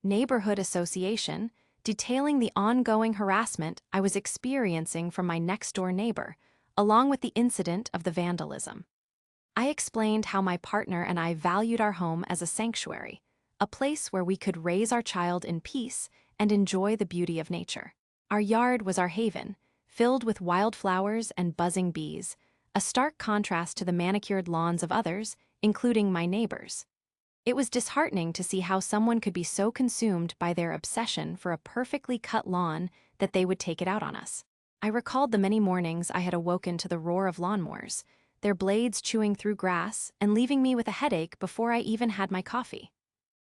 neighborhood association, detailing the ongoing harassment I was experiencing from my next-door neighbor, along with the incident of the vandalism. I explained how my partner and I valued our home as a sanctuary, a place where we could raise our child in peace and enjoy the beauty of nature. Our yard was our haven, filled with wildflowers and buzzing bees, a stark contrast to the manicured lawns of others, including my neighbors. It was disheartening to see how someone could be so consumed by their obsession for a perfectly cut lawn that they would take it out on us. I recalled the many mornings I had awoken to the roar of lawnmowers, their blades chewing through grass and leaving me with a headache before I even had my coffee.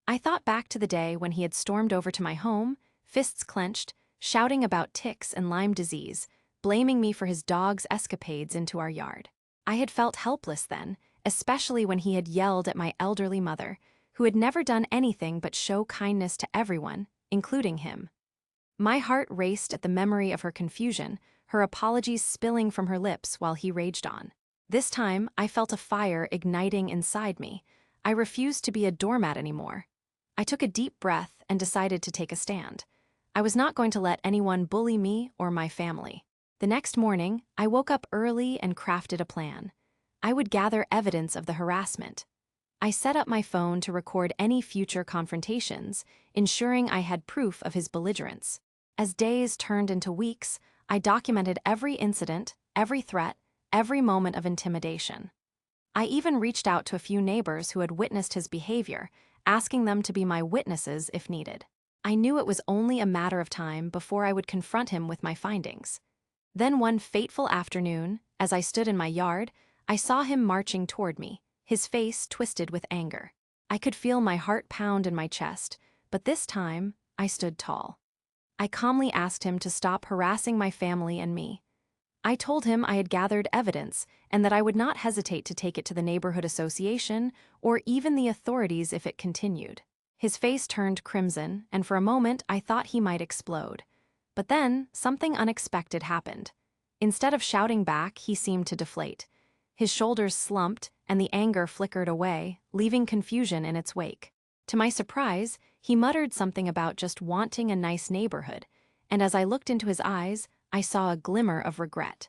I thought back to the day when he had stormed over to my home, fists clenched, shouting about ticks and Lyme disease, blaming me for his dog's escapades into our yard. I had felt helpless then, especially when he had yelled at my elderly mother, who had never done anything but show kindness to everyone, including him. My heart raced at the memory of her confusion, her apologies spilling from her lips while he raged on. This time, I felt a fire igniting inside me. I refused to be a doormat anymore. I took a deep breath and decided to take a stand. I was not going to let anyone bully me or my family. The next morning, I woke up early and crafted a plan. I would gather evidence of the harassment. I set up my phone to record any future confrontations, ensuring I had proof of his belligerence. As days turned into weeks, I documented every incident, every threat, every moment of intimidation. I even reached out to a few neighbors who had witnessed his behavior, asking them to be my witnesses if needed. I knew it was only a matter of time before I would confront him with my findings. Then one fateful afternoon, as I stood in my yard, I saw him marching toward me, his face twisted with anger. I could feel my heart pound in my chest, but this time, I stood tall. I calmly asked him to stop harassing my family and me. I told him I had gathered evidence and that I would not hesitate to take it to the neighborhood association or even the authorities if it continued. His face turned crimson, and for a moment I thought he might explode. But then, something unexpected happened. Instead of shouting back, he seemed to deflate. His shoulders slumped, and the anger flickered away, leaving confusion in its wake. To my surprise, he muttered something about just wanting a nice neighborhood, and as I looked into his eyes, I saw a glimmer of regret.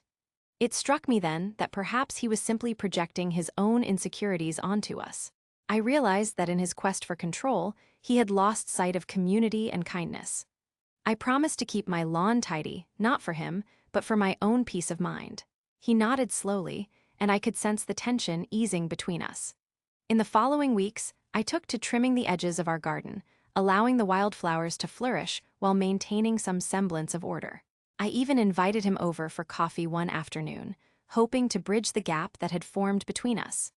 It struck me then that perhaps he was simply projecting his own insecurities onto us. I realized that in his quest for control, he had lost sight of community and kindness. I promised to keep my lawn tidy, not for him, but for my own peace of mind. He nodded slowly, and I could sense the tension easing between us. In the following weeks, I took to trimming the edges of our garden, allowing the wildflowers to flourish while maintaining some semblance of order. I even invited him over for coffee one afternoon, hoping to bridge the gap that had formed between us.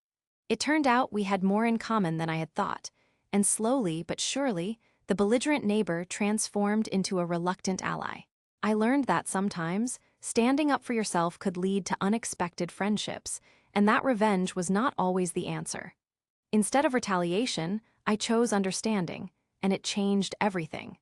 It turned out we had more in common than I had thought, and slowly but surely, the belligerent neighbor transformed into a reluctant ally. I learned that sometimes, standing up for yourself could lead to unexpected friendships, and that revenge was not always the answer. Instead of retaliation, I chose understanding, and it changed everything.